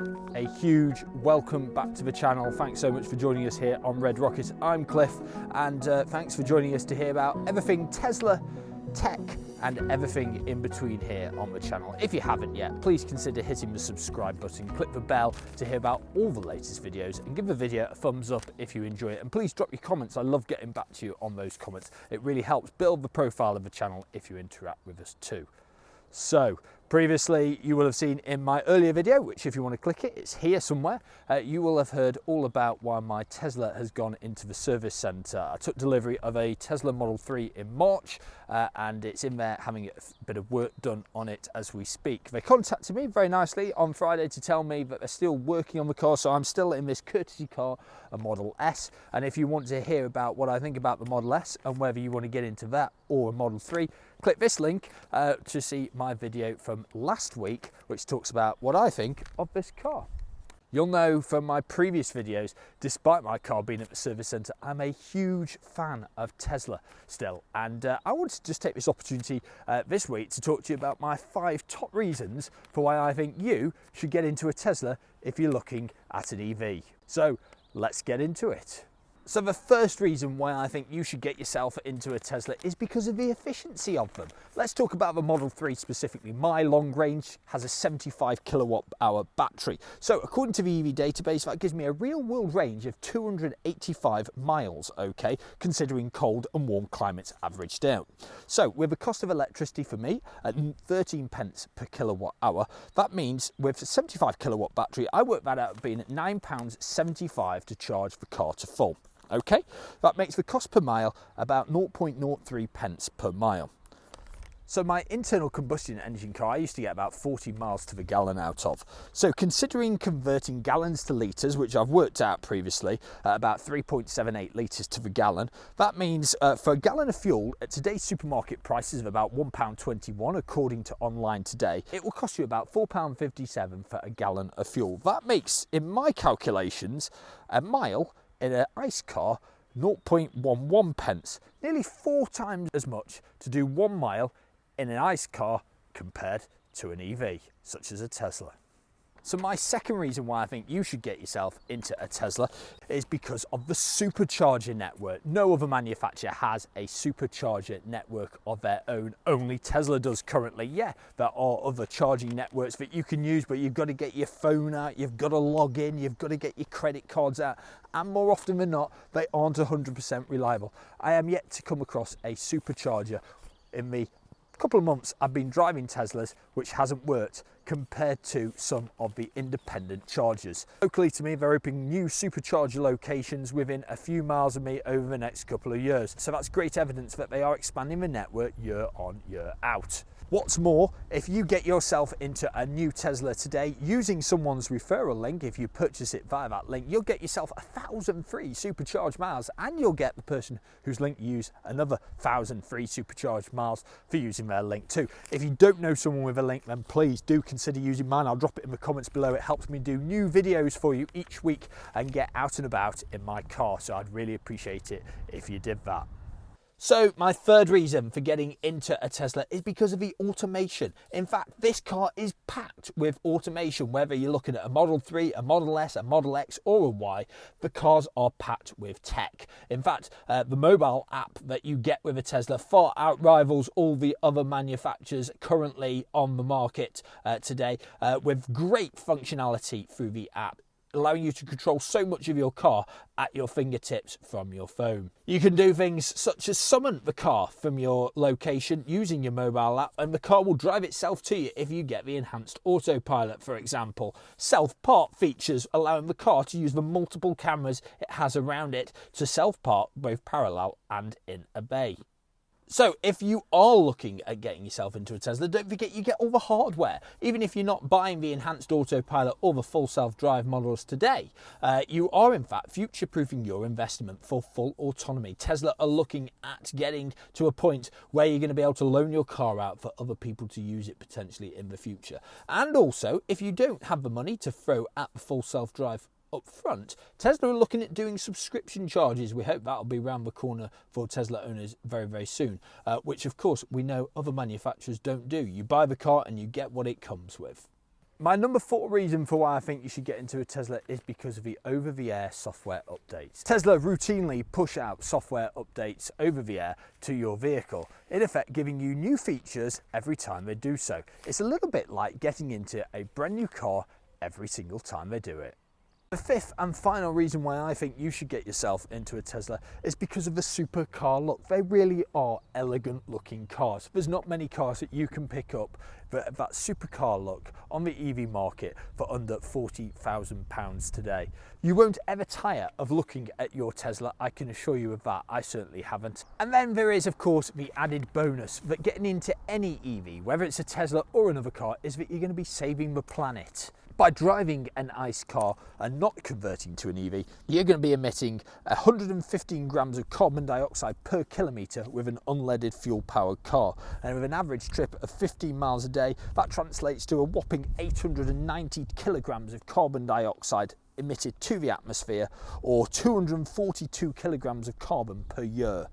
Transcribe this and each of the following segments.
A huge welcome back to the channel. Thanks so much for joining us here on Red Rocket. I'm Cliff, and thanks for joining us to hear about everything Tesla, tech, and everything in between here on the channel. If you haven't yet, please consider hitting the subscribe button, click the bell to hear about all the latest videos, and give the video a thumbs up if you enjoy it. And please drop your comments. I love getting back to you on those comments. It really helps build the profile of the channel if you interact with us too. So, previously you will have seen in my earlier video, which if you want to click it, it's here somewhere, you will have heard all about why my Tesla has gone into the service centre. I took delivery of a Tesla Model 3 in March and it's in there having a bit of work done on it as we speak. They contacted me very nicely on Friday to tell me that they're still working on the car, so I'm still in this courtesy car, a Model S. And if you want to hear about what I think about the Model S and whether you want to get into that or a Model 3, click this link to see my video from last week, which talks about what I think of this car. You'll know from my previous videos, despite my car being at the service centre, I'm a huge fan of Tesla still. And I wanted to just take this opportunity this week to talk to you about my 5 top reasons for why I think you should get into a Tesla if you're looking at an EV. So let's get into it. So the first reason why I think you should get yourself into a Tesla is because of the efficiency of them. Let's talk about the Model 3 specifically. My long range has a 75 kilowatt hour battery. So according to the EV database, that gives me a real world range of 285 miles, okay, considering cold and warm climates averaged out. So with the cost of electricity for me at 13 pence per kilowatt hour, that means with a 75 kilowatt battery, I work that out being at £9.75 to charge the car to full. Okay, that makes the cost per mile about 0.03 pence per mile. So my internal combustion engine car, I used to get about 40 miles to the gallon out of. So considering converting gallons to litres, which I've worked out previously, at about 3.78 litres to the gallon, that means for a gallon of fuel at today's supermarket prices of about £1.21 according to Online Today, it will cost you about £4.57 for a gallon of fuel. That makes, in my calculations, a mile in an ICE car 0.11 pence, nearly 4 times as much to do 1 mile in an ICE car compared to an EV, such as a Tesla. So my second reason why I think you should get yourself into a Tesla is because of the Supercharger Network. No other manufacturer has a Supercharger Network of their own. Only Tesla does currently. Yeah, there are other charging networks that you can use, but you've got to get your phone out, you've got to log in, you've got to get your credit cards out, and more often than not, they aren't 100% reliable. I am yet to come across a Supercharger in the couple of months I've been driving Teslas which hasn't worked compared to some of the independent chargers. Locally to me, they're opening new supercharger locations within a few miles of me over the next couple of years. So that's great evidence that they are expanding the network year on, year out. What's more, if you get yourself into a new Tesla today using someone's referral link, if you purchase it via that link, you'll get yourself 1,000 free supercharged miles, and you'll get the person whose link you use another 1,000 free supercharged miles for using their link too. If you don't know someone with a link, then please do consider using mine. I'll drop it in the comments below. It helps me do new videos for you each week and get out and about in my car, so I'd really appreciate it if you did that. So my third reason for getting into a Tesla is because of the automation. In fact, this car is packed with automation. Whether you're looking at a Model 3, a Model S, a Model X or a Y, the cars are packed with tech. In fact, the mobile app that you get with a Tesla far outrivals all the other manufacturers currently on the market today, with great functionality through the app, allowing you to control so much of your car at your fingertips from your phone. You can do things such as summon the car from your location using your mobile app, and the car will drive itself to you if you get the enhanced autopilot, for example. Self-park features allowing the car to use the multiple cameras it has around it to self-park both parallel and in a bay. So if you are looking at getting yourself into a Tesla, don't forget you get all the hardware. Even if you're not buying the enhanced autopilot or the full self-drive models today, you are in fact future-proofing your investment for full autonomy. Tesla are looking at getting to a point where you're going to be able to loan your car out for other people to use it potentially in the future. And also, if you don't have the money to throw at the full self-drive up front, Tesla are looking at doing subscription charges. We hope that'll be around the corner for Tesla owners very, very soon, which of course we know other manufacturers don't do. You buy the car and you get what it comes with. My number 4 reason for why I think you should get into a Tesla is because of the over-the-air software updates. Tesla routinely push out software updates over the air to your vehicle, in effect giving you new features every time they do so. It's a little bit like getting into a brand new car every single time they do it. The 5th and final reason why I think you should get yourself into a Tesla is because of the Supercar Look. They really are elegant looking cars. There's not many cars that you can pick up that Supercar Look on the EV market for under £40,000 today. You won't ever tire of looking at your Tesla, I can assure you of that. I certainly haven't. And then there is of course the added bonus that getting into any EV, whether it's a Tesla or another car, is that you're going to be saving the planet. By driving an ICE car and not converting to an EV, you're going to be emitting 115 grams of carbon dioxide per kilometre with an unleaded fuel-powered car. And with an average trip of 15 miles a day, that translates to a whopping 890 kilograms of carbon dioxide emitted to the atmosphere, or 242 kilograms of carbon per year.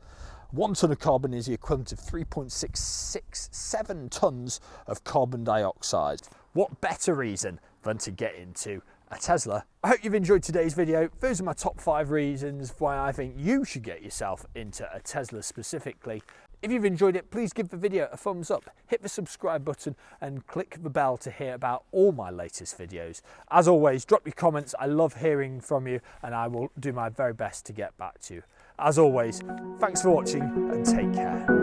1 tonne of carbon is the equivalent of 3.667 tonnes of carbon dioxide. What better reason than to get into a Tesla? I hope you've enjoyed today's video. Those are my top 5 reasons why I think you should get yourself into a Tesla specifically. If you've enjoyed it, please give the video a thumbs up, hit the subscribe button and click the bell to hear about all my latest videos. As always, drop your comments. I love hearing from you and I will do my very best to get back to you. As always, thanks for watching and take care.